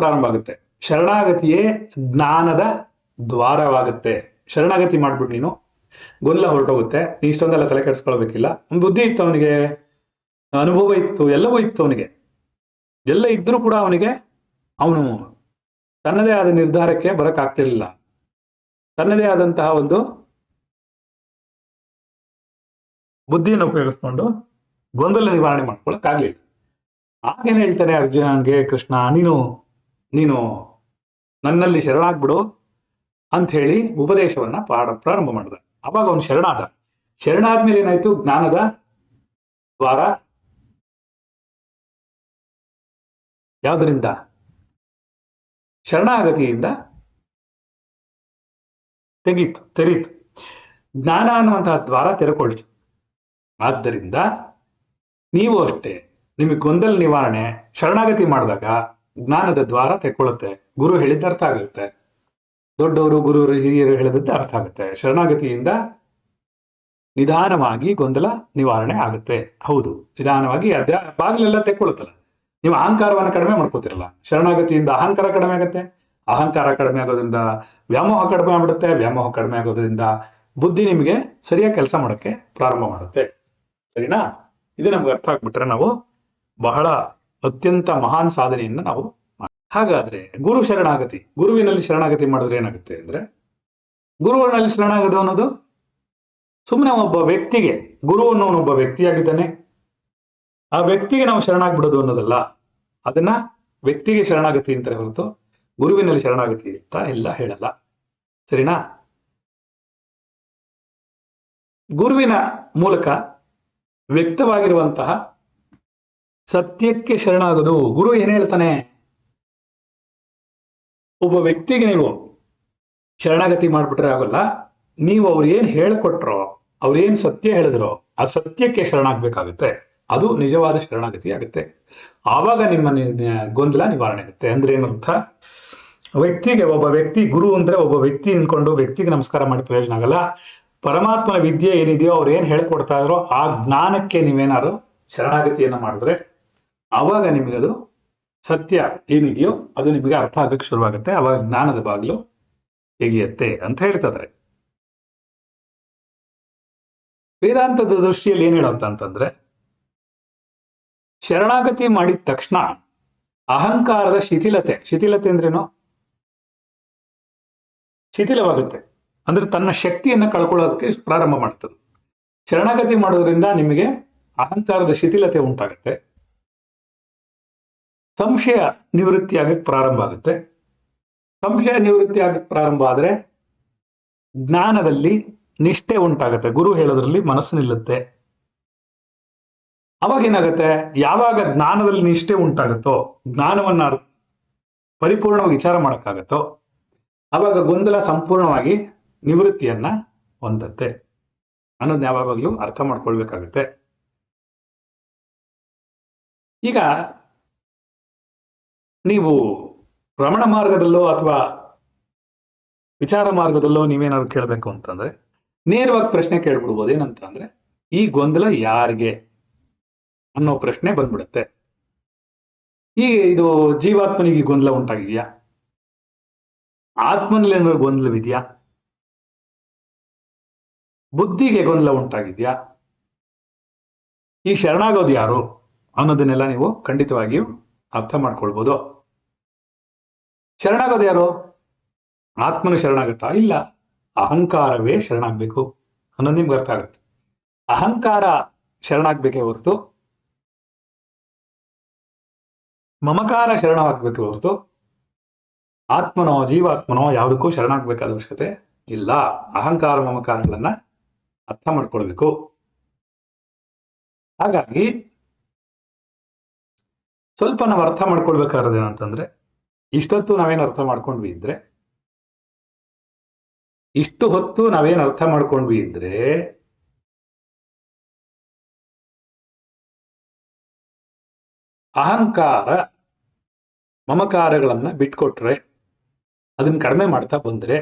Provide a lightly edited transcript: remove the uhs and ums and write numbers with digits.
ಪ್ರಾರಂಭ ಆಗುತ್ತೆ. ಶರಣಾಗತಿಯೇ ಜ್ಞಾನದ ದ್ವಾರವಾಗುತ್ತೆ. ಶರಣಾಗತಿ ಮಾಡ್ಬಿಟ್ಟು ನೀನು ಗೊಂದಲ ಹೊರಟೋಗುತ್ತೆ. ನೀ ಇಷ್ಟೊಂದೆಲ್ಲ ತಲೆ ಕೆಡಿಸ್ಕೊಳ್ಬೇಕಿಲ್ಲ. ಒಂದು ಬುದ್ಧಿ ಇತ್ತು ಅವನಿಗೆ, ಅನುಭವ ಇತ್ತು, ಎಲ್ಲವೂ ಇತ್ತು ಅವನಿಗೆ. ಎಲ್ಲ ಇದ್ರೂ ಕೂಡ ಅವನು ತನ್ನದೇ ಆದ ನಿರ್ಧಾರಕ್ಕೆ ಬರಕ್ಕಾಗ್ತಿರ್ಲಿಲ್ಲ. ತನ್ನದೇ ಆದಂತಹ ಒಂದು ಬುದ್ಧಿಯನ್ನು ಉಪಯೋಗಿಸ್ಕೊಂಡು ಗೊಂದಲ ನಿವಾರಣೆ ಮಾಡ್ಕೊಳಕ್ಕಾಗ್ಲಿಲ್ಲ. ಆಗೇನ್ ಹೇಳ್ತಾನೆ ಅರ್ಜುನನ್ಗೆ ಕೃಷ್ಣ, ನೀನು ನನ್ನಲ್ಲಿ ಶರಣಾಗ್ಬಿಡು ಅಂತ ಹೇಳಿ ಉಪದೇಶವನ್ನ ಪ್ರಾರಂಭ ಮಾಡಿದ. ಅವಾಗ ಅವನು ಶರಣಾದ್ಮೇಲೆ ಏನಾಯ್ತು? ಜ್ಞಾನದ ದ್ವಾರ ಯಾವುದರಿಂದ? ಶರಣಾಗತಿಯಿಂದ ತೆರೀತು. ಜ್ಞಾನ ಅನ್ನುವಂತಹ ದ್ವಾರ ತೆರೆಕೊಳ್ತು. ಆದ್ದರಿಂದ ನೀವು ಅಷ್ಟೇ, ನಿಮಗೆ ಗೊಂದಲ ನಿವಾರಣೆ ಶರಣಾಗತಿ ಮಾಡಿದಾಗ ಜ್ಞಾನದ ದ್ವಾರ ತೆಕ್ಕೊಳ್ಳುತ್ತೆ. ಗುರು ಹೇಳಿದ್ದ ಅರ್ಥ ಆಗುತ್ತೆ, ದೊಡ್ಡವರು ಗುರುವರು ಹಿರಿಯರು ಹೇಳಿದದ್ದು ಅರ್ಥ ಆಗುತ್ತೆ. ಶರಣಾಗತಿಯಿಂದ ನಿಧಾನವಾಗಿ ಗೊಂದಲ ನಿವಾರಣೆ ಆಗುತ್ತೆ. ಹೌದು, ನಿಧಾನವಾಗಿ ಬಾಗಿಲೆಲ್ಲ ತೆಕ್ಕೊಳ್ಳುತ್ತಲ್ಲ. ನೀವು ಅಹಂಕಾರವನ್ನು ಕಡಿಮೆ ಮಾಡ್ಕೋತಿರಲ್ಲ. ಶರಣಾಗತಿಯಿಂದ ಅಹಂಕಾರ ಕಡಿಮೆ ಆಗುತ್ತೆ. ಅಹಂಕಾರ ಕಡಿಮೆ ಆಗೋದ್ರಿಂದ ವ್ಯಾಮೋಹ ಕಡಿಮೆ ಆಗ್ಬಿಡುತ್ತೆ. ವ್ಯಾಮೋಹ ಕಡಿಮೆ ಆಗೋದ್ರಿಂದ ಬುದ್ಧಿ ನಿಮಗೆ ಸರಿಯಾಗಿ ಕೆಲಸ ಮಾಡೋಕ್ಕೆ ಪ್ರಾರಂಭ ಮಾಡುತ್ತೆ. ಸರಿನಾ? ಇದು ನಮ್ಗೆ ಅರ್ಥ ಆಗ್ಬಿಟ್ರೆ ನಾವು ಬಹಳ ಅತ್ಯಂತ ಮಹಾನ್ ಸಾಧನೆಯನ್ನು ನಾವು ಹಾಗಾದ್ರೆ ಗುರುವಿನಲ್ಲಿ ಶರಣಾಗತಿ ಮಾಡಿದ್ರೆ ಏನಾಗುತ್ತೆ ಅಂದ್ರೆ, ಗುರುವಿನಲ್ಲಿ ಶರಣಾಗತಿ ಅನ್ನೋದು ಸುಮ್ಮನೆ ಒಬ್ಬ ವ್ಯಕ್ತಿಗೆ, ಗುರು ಅನ್ನೋನೊಬ್ಬ ವ್ಯಕ್ತಿಯಾಗಿದ್ದಾನೆ, ಆ ವ್ಯಕ್ತಿಗೆ ನಾವು ಶರಣಾಗ್ಬಿಡೋದು ಅನ್ನೋದಲ್ಲ. ಅದನ್ನ ವ್ಯಕ್ತಿಗೆ ಶರಣಾಗತಿ ಅಂತಾರೆ ಹೊರತು ಗುರುವಿನಲ್ಲಿ ಶರಣಾಗತಿ ಅಂತ ಎಲ್ಲ ಹೇಳಲ್ಲ. ಸರಿನಾ? ಗುರುವಿನ ಮೂಲಕ ವ್ಯಕ್ತವಾಗಿರುವಂತಹ ಸತ್ಯಕ್ಕೆ ಶರಣಾಗೋದು. ಗುರು ಏನ್ ಹೇಳ್ತಾನೆ? ಒಬ್ಬ ವ್ಯಕ್ತಿಗೆ ನೀವು ಶರಣಾಗತಿ ಮಾಡ್ಬಿಟ್ರೆ ಆಗೋಲ್ಲ. ನೀವು ಅವ್ರು ಏನ್ ಹೇಳ್ಕೊಟ್ರೋ, ಅವ್ರೇನ್ ಸತ್ಯ ಹೇಳಿದ್ರೋ ಆ ಸತ್ಯಕ್ಕೆ ಶರಣಾಗ್ಬೇಕಾಗುತ್ತೆ. ಅದು ನಿಜವಾದ ಶರಣಾಗತಿ ಆಗುತ್ತೆ. ಆವಾಗ ನಿಮ್ಮ ಗೊಂದಲ ನಿವಾರಣೆ ಆಗುತ್ತೆ. ಅಂದ್ರೆ ಏನರ್ಥ? ಒಬ್ಬ ವ್ಯಕ್ತಿ ಗುರು ಅಂದ್ರೆ ಒಬ್ಬ ವ್ಯಕ್ತಿ ಅನ್ಕೊಂಡು ವ್ಯಕ್ತಿಗೆ ನಮಸ್ಕಾರ ಮಾಡಿ ಪ್ರಯೋಜನ ಆಗಲ್ಲ. ಪರಮಾತ್ಮನ ವಿದ್ಯೆ ಏನಿದೆಯೋ ಅವ್ರು ಏನ್ ಹೇಳ್ಕೊಡ್ತಾ ಇದ್ರೋ ಆ ಜ್ಞಾನಕ್ಕೆ ನೀವೇನಾದ್ರು ಶರಣಾಗತಿಯನ್ನ ಮಾಡಿದ್ರೆ ಆವಾಗ ನಿಮಗದು ಸತ್ಯ ಏನಿದೆಯೋ ಅದು ನಿಮಗೆ ಅರ್ಥ ಆಗಕ್ಕೆ ಶುರುವಾಗುತ್ತೆ. ಅವಾಗ ಜ್ಞಾನದ ಬಾಗಿಲು ತೆಗೆಯುತ್ತೆ ಅಂತ ಹೇಳ್ತಿದ್ದಾರೆ. ವೇದಾಂತದ ದೃಷ್ಟಿಯಲ್ಲಿ ಏನ್ ಹೇಳುತ್ತ ಅಂತಂದ್ರೆ, ಶರಣಾಗತಿ ಮಾಡಿದ ತಕ್ಷಣ ಅಹಂಕಾರದ ಶಿಥಿಲತೆ ಅಂದ್ರೇನು? ಶಿಥಿಲವಾಗುತ್ತೆ. ಅಂದ್ರೆ ತನ್ನ ಶಕ್ತಿಯನ್ನ ಕಳ್ಕೊಳ್ಳೋದಕ್ಕೆ ಪ್ರಾರಂಭ ಮಾಡ್ತದೆ. ಶರಣಾಗತಿ ಮಾಡೋದ್ರಿಂದ ನಿಮಗೆ ಅಹಂಕಾರದ ಶಿಥಿಲತೆ ಉಂಟಾಗುತ್ತೆ. ಸಂಶಯ ನಿವೃತ್ತಿ ಆಗಕ್ಕೆ ಪ್ರಾರಂಭ ಆಗುತ್ತೆ. ಸಂಶಯ ನಿವೃತ್ತಿ ಆಗಕ್ಕೆ ಪ್ರಾರಂಭ ಆದ್ರೆ ಜ್ಞಾನದಲ್ಲಿ ನಿಷ್ಠೆ ಉಂಟಾಗುತ್ತೆ. ಗುರು ಹೇಳೋದ್ರಲ್ಲಿ ಮನಸ್ಸು ನಿಲ್ಲುತ್ತೆ. ಅವಾಗ ಏನಾಗುತ್ತೆ? ಯಾವಾಗ ಜ್ಞಾನದಲ್ಲಿ ನಿಷ್ಠೆ ಉಂಟಾಗುತ್ತೋ, ಜ್ಞಾನವನ್ನ ಪರಿಪೂರ್ಣವಾಗಿ ವಿಚಾರ ಮಾಡಕ್ಕಾಗತ್ತೋ, ಅವಾಗ ಗೊಂದಲ ಸಂಪೂರ್ಣವಾಗಿ ನಿವೃತ್ತಿಯನ್ನ ಹೊಂದತ್ತೆ ಅನ್ನೋದು ಯಾವಾಗಲೂ ಅರ್ಥ ಮಾಡ್ಕೊಳ್ಬೇಕಾಗುತ್ತೆ. ಈಗ ನೀವು ರಮಣ ಮಾರ್ಗದಲ್ಲೋ ಅಥವಾ ವಿಚಾರ ಮಾರ್ಗದಲ್ಲೋ ನೀವೇನಾದ್ರು ಕೇಳಬೇಕು ಅಂತಂದ್ರೆ ನೇರವಾಗಿ ಪ್ರಶ್ನೆ ಕೇಳ್ಬಿಡ್ಬೋದು. ಏನಂತ ಅಂದ್ರೆ, ಈ ಗೊಂದಲ ಯಾರಿಗೆ ಅನ್ನೋ ಪ್ರಶ್ನೆ ಬಂದ್ಬಿಡುತ್ತೆ. ಇದು ಜೀವಾತ್ಮನಿಗೆ ಗೊಂದಲ ಉಂಟಾಗಿದೆಯಾ? ಆತ್ಮನಲ್ಲಿ ಏನಾದ್ರು ಗೊಂದಲವಿದೆಯಾ? ಬುದ್ಧಿಗೆ ಗೊಂದಲ ಉಂಟಾಗಿದೆಯಾ? ಈ ಶರಣಾಗೋದು ಯಾರು ಅನ್ನೋದನ್ನೆಲ್ಲ ನೀವು ಖಂಡಿತವಾಗಿಯೂ ಅರ್ಥ ಮಾಡ್ಕೊಳ್ಬೋದು. ಶರಣಾಗೋದು ಯಾರು? ಆತ್ಮನು ಶರಣಾಗುತ್ತಾ? ಇಲ್ಲ, ಅಹಂಕಾರವೇ ಶರಣಾಗ್ಬೇಕು ಅನ್ನೋದು ನಿಮ್ಗೆ ಅರ್ಥ ಆಗುತ್ತೆ. ಅಹಂಕಾರ ಶರಣಾಗ್ಬೇಕೇ ಹೊರತು ಮಮಕಾರ ಶರಣವಾಗ್ಬೇಕೇ ಹೊರತು ಆತ್ಮನೋ ಜೀವಾತ್ಮನೋ ಯಾವುದಕ್ಕೂ ಶರಣಾಗ್ಬೇಕಾದ ಅವಶ್ಯಕತೆ ಇಲ್ಲ. ಅಹಂಕಾರ ಮಮಕಾರಗಳನ್ನ ಅರ್ಥ ಮಾಡ್ಕೊಳ್ಬೇಕು. ಹಾಗಾಗಿ ಸ್ವಲ್ಪ ನಾವು ಅರ್ಥ ಮಾಡ್ಕೊಳ್ಬೇಕಾದ್ರೆ ಏನಂತಂದ್ರೆ, ಇಷ್ಟು ಹೊತ್ತು ನಾವೇನ್ ಅರ್ಥ ಮಾಡ್ಕೊಂಡ್ವಿ ಇದ್ರೆ ಅಹಂಕಾರ ಮಮಕಾರಗಳನ್ನ ಬಿಟ್ಕೊಟ್ರೆ, ಅದನ್ನ ಕಡಿಮೆ ಮಾಡ್ತಾ ಬಂದ್ರೆ